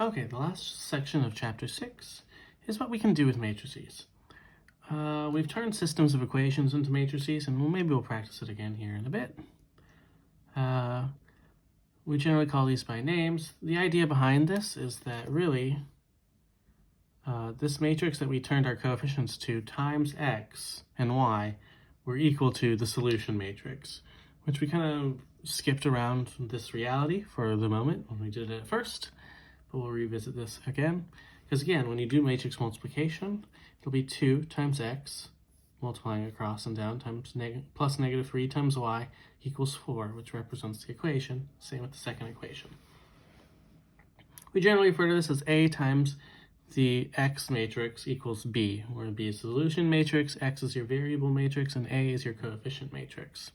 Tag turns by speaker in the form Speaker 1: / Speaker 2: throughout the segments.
Speaker 1: Okay, the last section of chapter 6 is what we can do with matrices. We've turned systems of equations into matrices, and maybe we'll practice it again here in a bit. We generally call these by names. The idea behind this is that really this matrix that we turned our coefficients to times x and y were equal to the solution matrix, which we kind of skipped around this reality for the moment when we did it at first, but we'll revisit this again. Because again, when you do matrix multiplication, it'll be 2 times x multiplying across and down times plus negative 3 times y equals 4, which represents the equation. Same with the second equation. We generally refer to this as A times the x matrix equals B, where B is the solution matrix, x is your variable matrix, and A is your coefficient matrix.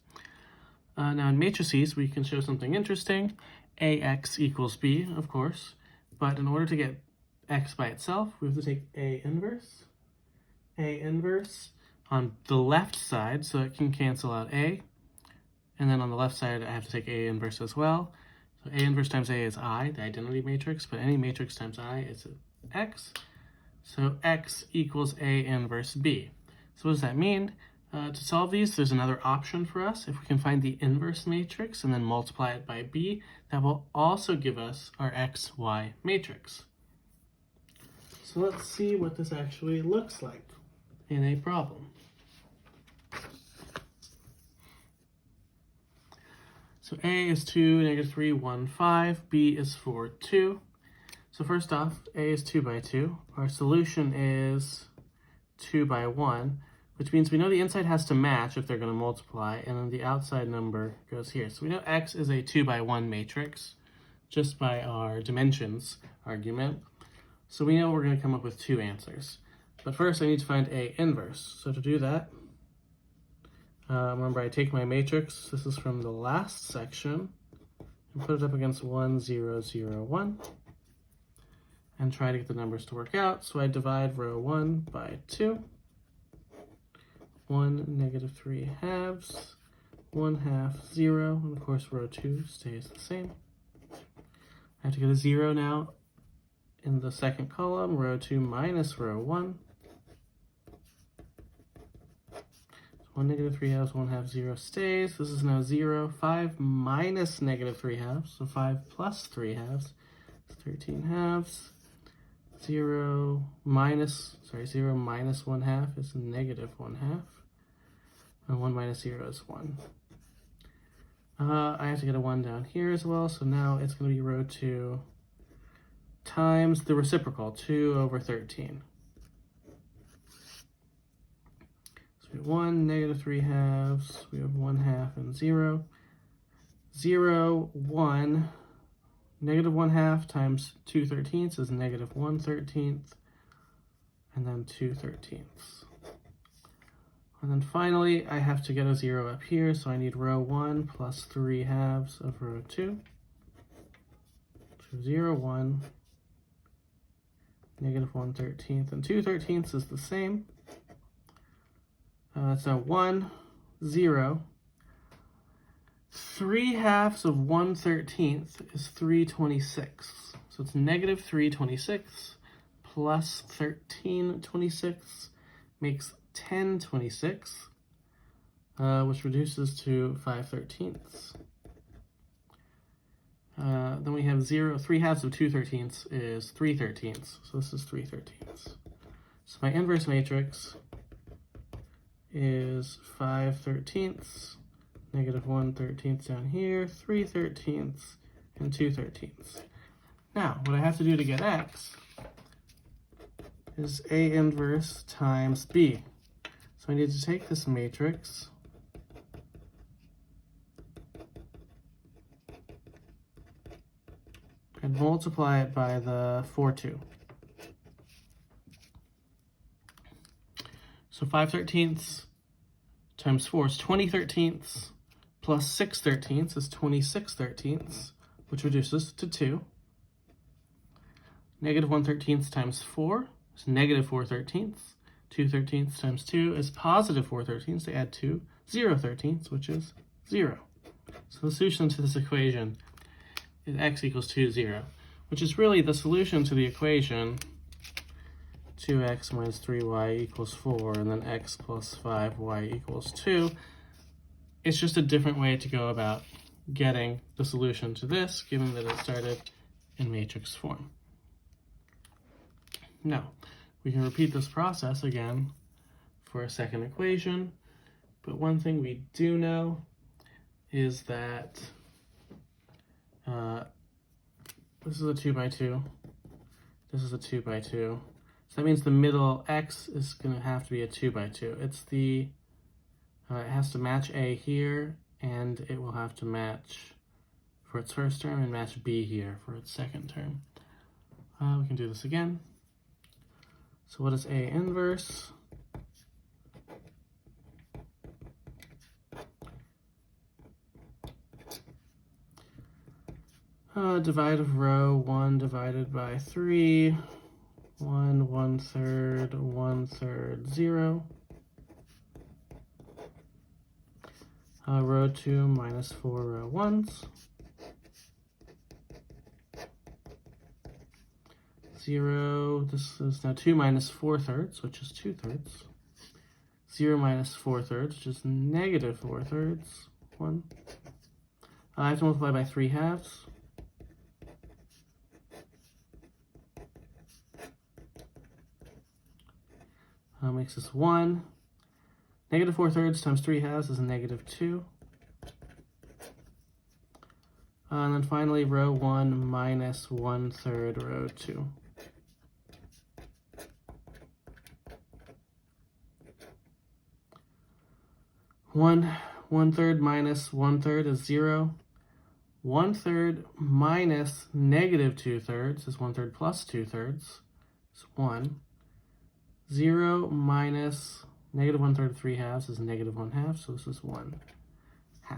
Speaker 1: Now in matrices, we can show something interesting. AX equals B, of course, but in order to get x by itself, we have to take A inverse on the left side, so it can cancel out A. And then on the left side, I have to take A inverse as well. So A inverse times A is I, the identity matrix, but any matrix times I is x. So x equals A inverse B. So what does that mean? To solve these, there's another option for us. If we can find the inverse matrix and then multiply it by B, that will also give us our x, y matrix. So let's see what this actually looks like in a problem. So A is 2, negative 3, 1, 5. B is 4, 2. So first off, A is 2 by 2. Our solution is 2 by 1, which means we know the inside has to match if they're going to multiply, and then the outside number goes here. So we know X is a 2 by 1 matrix just by our dimensions argument. So we know we're going to come up with 2 answers. But first I need to find A inverse. So to do that, remember I take my matrix, this is from the last section, and put it up against 1, 0, 0, 1, and try to get the numbers to work out. So I divide row 1 by 2, 1, negative 3 halves, 1 half, 0, and of course row 2 stays the same. I have to get a 0 now in the second column, row 2 minus row 1. 1 negative 3 halves, 1 half, 0 stays. This is now 0. 5 minus negative 3 halves, so 5 plus 3 halves is 13 halves. 0 minus 1 half is negative 1 half. And 1 minus 0 is 1. I have to get a 1 down here as well, so now it's going to be row 2 times the reciprocal, 2 over 13. So we have 1, negative 3 halves, we have 1 half and 0. 0, 1, negative 1 half times 2 thirteenths is negative 1 13th, and then 2 13ths. And then finally, I have to get a 0 up here, so I need row 1 plus 3 halves of row 2. So 0, 1, negative 1 13th, and 2 13ths is the same. So 1, 0. 3 halves of 1 13th is 3/26. So it's negative 3/26 plus 13/26 makes 10/26, which reduces to 5/13. Then we have 3 halves of 2 13ths is 3/13. So this is 3/13. So my inverse matrix is 5/13, negative 1 13th down here, 3/13, and 2 13ths. Now, what I have to do to get x is A inverse times B. So I need to take this matrix and multiply it by the 4, 2. So 5/13 times 4 is 20/13, plus 6/13 is 26/13, which reduces to 2. Negative 1/13 times 4 is negative 4/13. 2/13 times 2 is positive 4/13. They add 2. 0/13, which is 0. So the solution to this equation is x equals 2, 0. which is really the solution to the equation 2x minus 3y equals 4, and then x plus 5y equals 2. It's just a different way to go about getting the solution to this, given that it started in matrix form. Now, we can repeat this process again for a second equation, but one thing we do know is that this is a 2 by 2, this is a 2 by 2, so that means the middle x is going to have to be a 2 by 2. It's the it has to match A here, and it will have to match for its first term and match B here for its second term. We can do this again. So what is A inverse? Divide of row 1 divided by 3, 1, 1/3, 1/3, 0. Row 2 minus 4 row 1s. 0, this is now 2 minus 4/3, which is 2/3. 0 minus 4/3, which is negative 4/3, 1. I have to multiply by 3/2. Makes this 1. Negative 4/3 times 3/2 is negative 2. And then finally, row 1 minus 1/3 row 2. One third minus 1/3 is 0. 1/3 minus negative 2/3 is 1/3 plus 2/3 is 1. 0 minus negative 1/3 3/2 is negative 1/2, so this is 1/2. So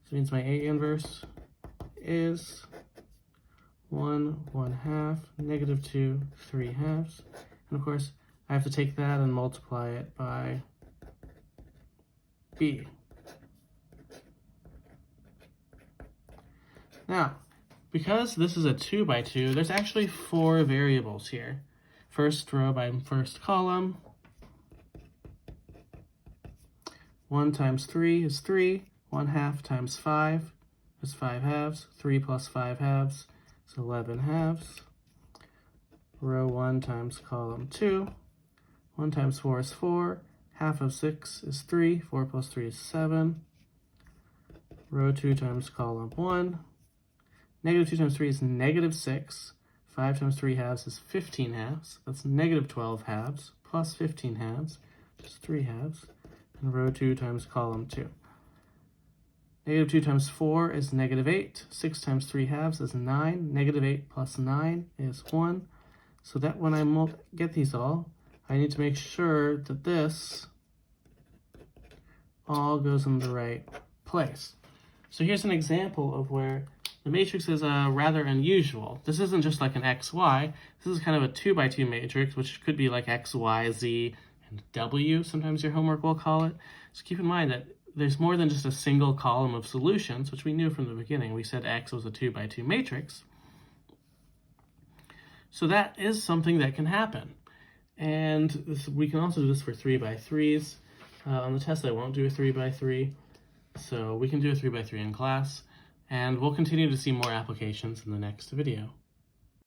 Speaker 1: it means my A inverse is 1/1/2, negative 2 3/2. And of course, I have to take that and multiply it by B. Now, because this is a 2 by 2, there's actually 4 variables here. First row by first column. 1 times 3 is 3. 1/2 times 5 is 5/2. 3 plus 5/2 is 11/2. Row 1 times column 2. 1 times 4 is 4. Half of 6 is 3. 4 plus 3 is 7. Row 2 times column 1. Negative 2 times 3 is negative 6. 5 times 3/2 is 15/2. That's negative 12/2 plus 15/2, which is 3/2. And row 2 times column 2. Negative 2 times 4 is negative 8. 6 times 3/2 is 9. Negative 8 plus 9 is 1. So that when I get these all, I need to make sure that this all goes in the right place. So here's an example of where the matrix is rather unusual. This isn't just like an XY. This is kind of a 2 by 2 matrix, which could be like X, Y, Z, and W, sometimes your homework will call it. So keep in mind that there's more than just a single column of solutions, which we knew from the beginning. We said X was a 2 by 2 matrix. So that is something that can happen. And we can also do this for 3 by 3s. On the test, I won't do a 3 by 3. So we can do a 3 by 3 in class. And we'll continue to see more applications in the next video.